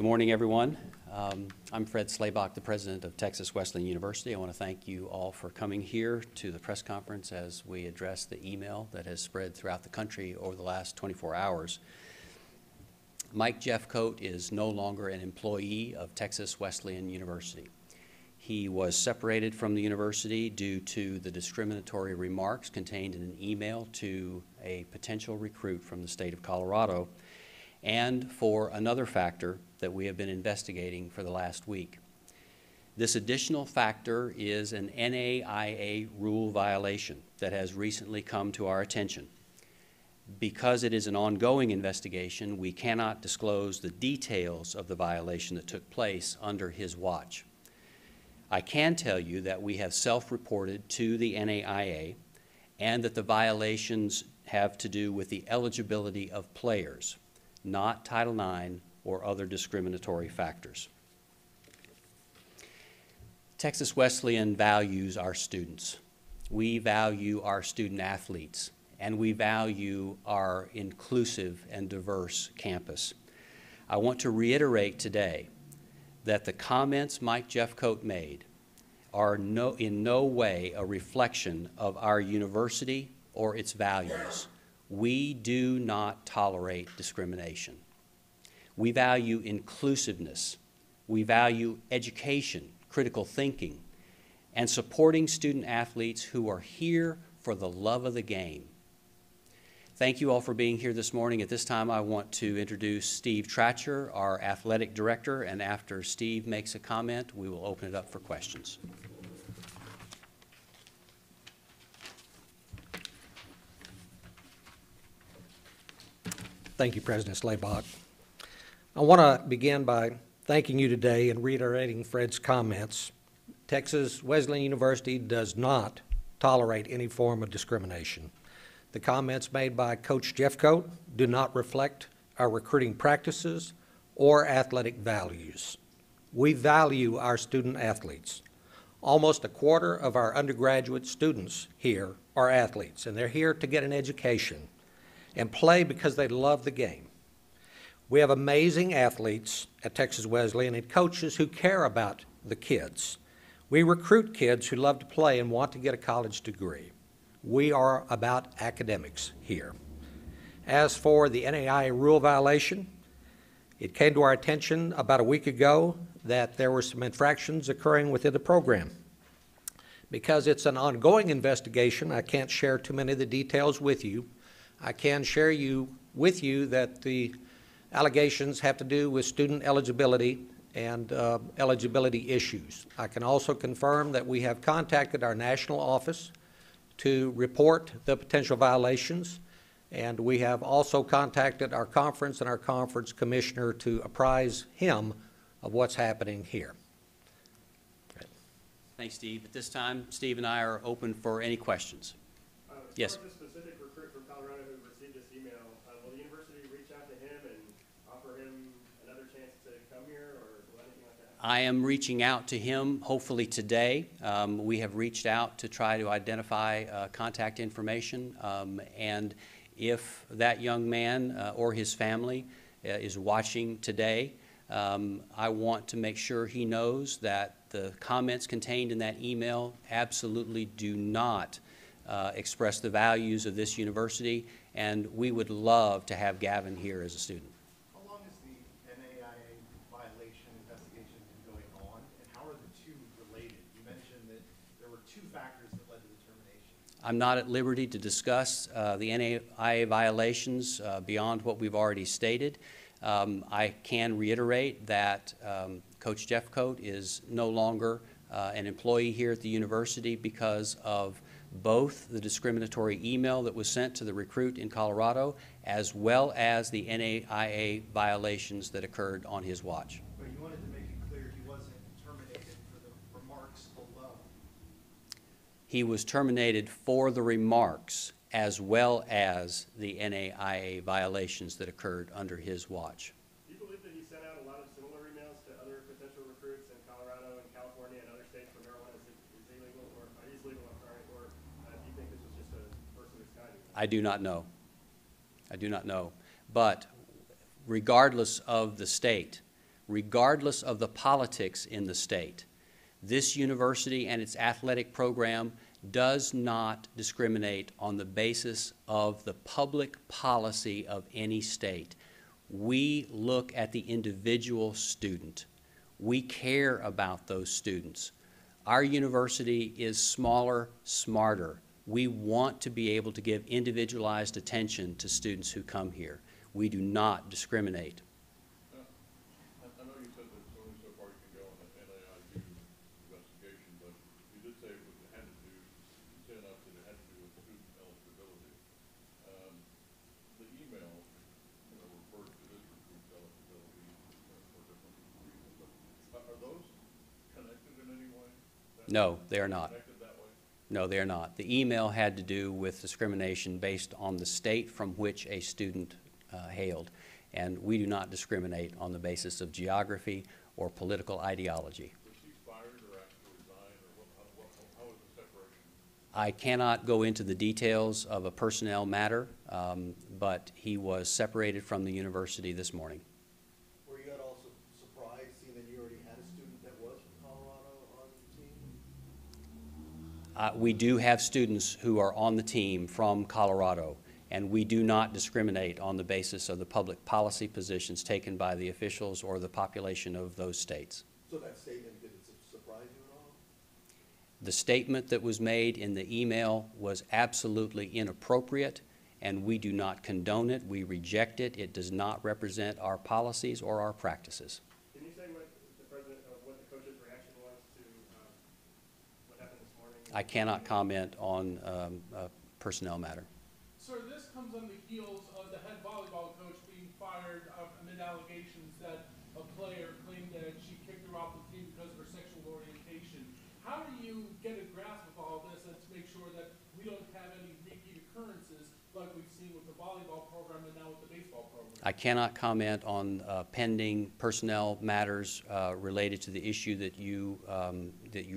Good morning, everyone. I'm Fred Slabach, the president of Texas Wesleyan University. I want to thank you all for coming here to the press conference as we address the email that has spread throughout the country over the last 24 hours. Mike Jeffcoat is no longer an employee of Texas Wesleyan University. He was separated from the university due to the discriminatory remarks contained in an email to a potential recruit from the state of Colorado, and for another factor that we have been investigating for the last week. This additional factor is an NAIA rule violation that has recently come to our attention. Because it is an ongoing investigation, we cannot disclose the details of the violation that took place under his watch. I can tell you that we have self-reported to the NAIA and that the violations have to do with the eligibility of players, not Title IX or other discriminatory factors. Texas Wesleyan values our students. We value our student athletes, and we value our inclusive and diverse campus. I want to reiterate today that the comments Mike Jeffcoat made are in no way a reflection of our university or its values. We do not tolerate discrimination. We value inclusiveness. We value education, critical thinking, and supporting student athletes who are here for the love of the game. Thank you all for being here this morning. At this time, I want to introduce Steve Tratcher, our athletic director, and after Steve makes a comment, we will open it up for questions. Thank you, President Slabach. I want to begin by thanking you today and reiterating Fred's comments. Texas Wesleyan University does not tolerate any form of discrimination. The comments made by Coach Jeffcoat do not reflect our recruiting practices or athletic values. We value our student athletes. Almost a quarter of our undergraduate students here are athletes, and they're here to get an education and play because they love the game. We have amazing athletes at Texas Wesleyan and coaches who care about the kids. We recruit kids who love to play and want to get a college degree. We are about academics here. As for the NAIA rule violation, it came to our attention about a week ago that there were some infractions occurring within the program. Because it's an ongoing investigation, I can't share too many of the details with you. I can share with you that the allegations have to do with student eligibility and eligibility issues. I can also confirm that we have contacted our national office to report the potential violations, and we have also contacted our conference and our conference commissioner to apprise him of what's happening here. Thanks, Steve. At this time, Steve and I are open for any questions. Yes. As far as the specific recruit from Colorado who received this email, will the university reach out to him and offer him another chance to come here or anything like that? I am reaching out to him hopefully today. We have reached out to try to identify contact information, and if that young man or his family is watching today, I want to make sure he knows that the comments contained in that email absolutely do not express the values of this university, and we would love to have Gavin here as a student. How long has the NAIA violation investigation been going on, and how are the two related? You mentioned that there were two factors that led to the termination. I'm not at liberty to discuss the NAIA violations beyond what we've already stated. I can reiterate that Coach Jeffcoat is no longer an employee here at the university because of both the discriminatory email that was sent to the recruit in Colorado as well as the NAIA violations that occurred on his watch. But you wanted to make it clear he wasn't terminated for the remarks below. He was terminated for the remarks as well as the NAIA violations that occurred under his watch. Do you believe that he sent out a lot of similar emails to other potential recruits in Colorado and California and other states where marijuana is illegal or is legal, or do you think this was just a person of his kind? I do not know. I do not know. But regardless of the state, regardless of the politics in the state. This university and its athletic program does not discriminate on the basis of the public policy of any state. We look at the individual student. We care about those students. Our university is smaller, smarter. We want to be able to give individualized attention to students who come here. We do not discriminate. I know you said that only so far you can go on the NAIU investigation, but you did say it had to do, you said enough that it had to do with student eligibility. The email, refers to this recruit's eligibility for different reasons, but are those connected in any way? No, they are not. Connected that way? No, they are not. The email had to do with discrimination based on the state from which a student hailed, and we do not discriminate on the basis of geography or political ideology. Was he fired or asked to resign, or how was the separation? I cannot go into the details of a personnel matter, but he was separated from the university this morning. Were you at all surprised, seeing that you already had a student that was from Colorado on the team? We do have students who are on the team from Colorado, and we do not discriminate on the basis of the public policy positions taken by the officials or the population of those states. So that statement, did it surprise you at all? The statement that was made in the email was absolutely inappropriate, and we do not condone it. We reject it. It does not represent our policies or our practices. Can you say what the coach's reaction was to what happened this morning? I cannot comment on a personnel matter. Sir, this comes on the heels of the head volleyball coach being fired amid allegations that a player claimed that she kicked her off the team because of her sexual orientation. How do you get a grasp of all this and to make sure that we don't have any repeat occurrences like we've seen with the volleyball program and now with the baseball program? I cannot comment on pending personnel matters related to the issue that you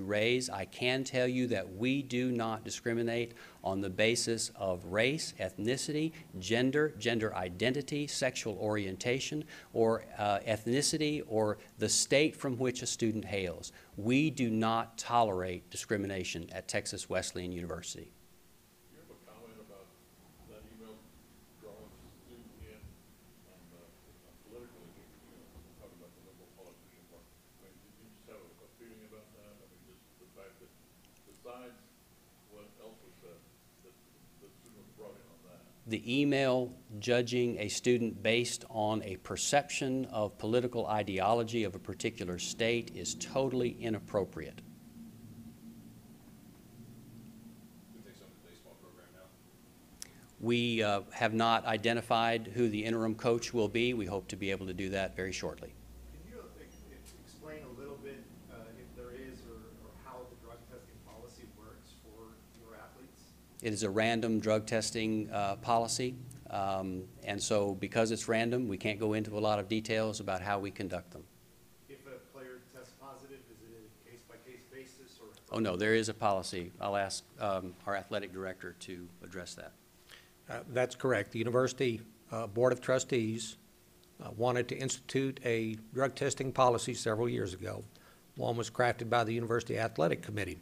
raise. I can tell you that we do not discriminate on the basis of race, ethnicity, gender identity, sexual orientation, or ethnicity, or the state from which a student hails. We do not tolerate discrimination at Texas Wesleyan University. Do you have a comment about that email drawing the student in on politically, talking about the liberal politician part? I mean, did you just have a feeling about that? I mean, just the fact that besides what else was said, that the student was brought in on that? The email judging a student based on a perception of political ideology of a particular state is totally inappropriate. We have not identified who the interim coach will be. We hope to be able to do that very shortly. Can you explain a little bit if there is or how the drug testing policy works for your athletes? It is a random drug testing policy, and so because it's random, we can't go into a lot of details about how we conduct them. If a player tests positive, is it a case-by-case basis or? Oh, no, there is a policy. I'll ask our athletic director to address that. That's correct. The University Board of Trustees wanted to institute a drug testing policy several years ago. One was crafted by the University Athletic Committee.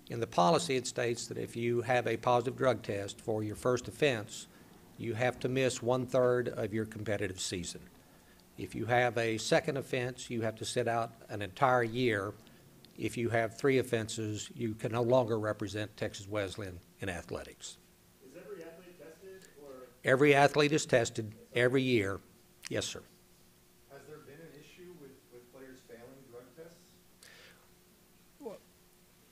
In the policy, it states that if you have a positive drug test for your first offense, you have to miss 1/3 of your competitive season. If you have a second offense, you have to sit out an entire year. If you have 3 offenses, you can no longer represent Texas Wesleyan in athletics. Is every athlete tested, or? Every athlete is tested every year. Yes, sir. Has there been an issue with players failing drug tests?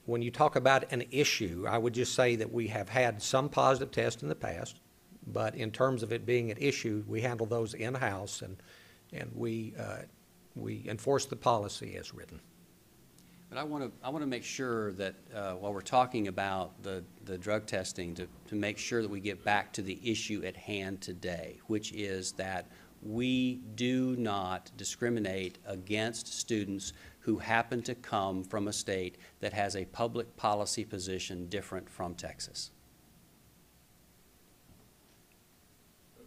When you talk about an issue, I would just say that we have had some positive tests in the past, but in terms of it being an issue, we handle those in-house, and we enforce the policy as written. But I want to make sure that while we're talking about the drug testing, to make sure that we get back to the issue at hand today, which is that we do not discriminate against students who happen to come from a state that has a public policy position different from Texas. I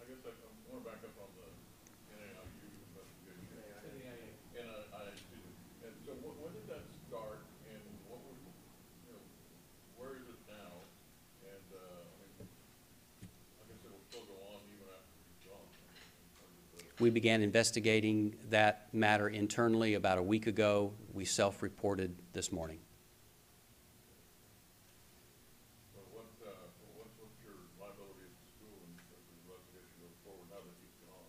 guess I want to back up on the NAIU investigation. We began investigating that matter internally about a week ago. We self-reported this morning. So what's your liability at the school in terms of the investigation going forward now that he's gone?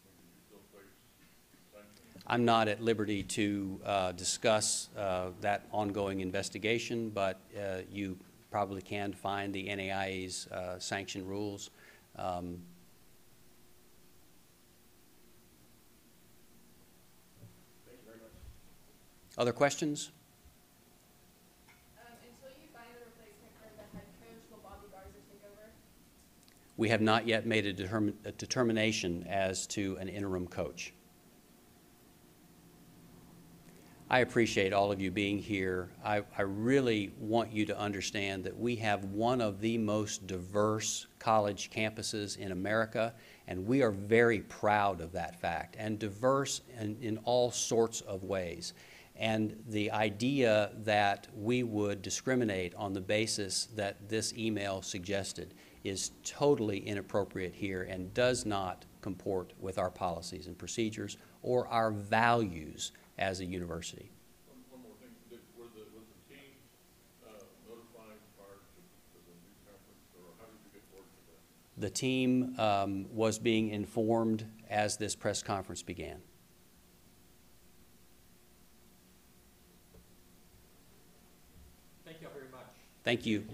I mean, do you still face sanctions? I'm not at liberty to discuss that ongoing investigation, but you probably can find the NAIA's sanction rules. Thank you very much. Other questions? Until you find a replacement for the head coach, will Bobby Garza take over? We have not yet made a determination as to an interim coach. I appreciate all of you being here. I really want you to understand that we have one of the most diverse college campuses in America, and we are very proud of that fact, and diverse in all sorts of ways. And the idea that we would discriminate on the basis that this email suggested is totally inappropriate here and does not comport with our policies and procedures or our values as a university. One more thing, was the team notified prior to the news conference, or how did you get word of that? The team was being informed as this press conference began. Thank you all very much. Thank you.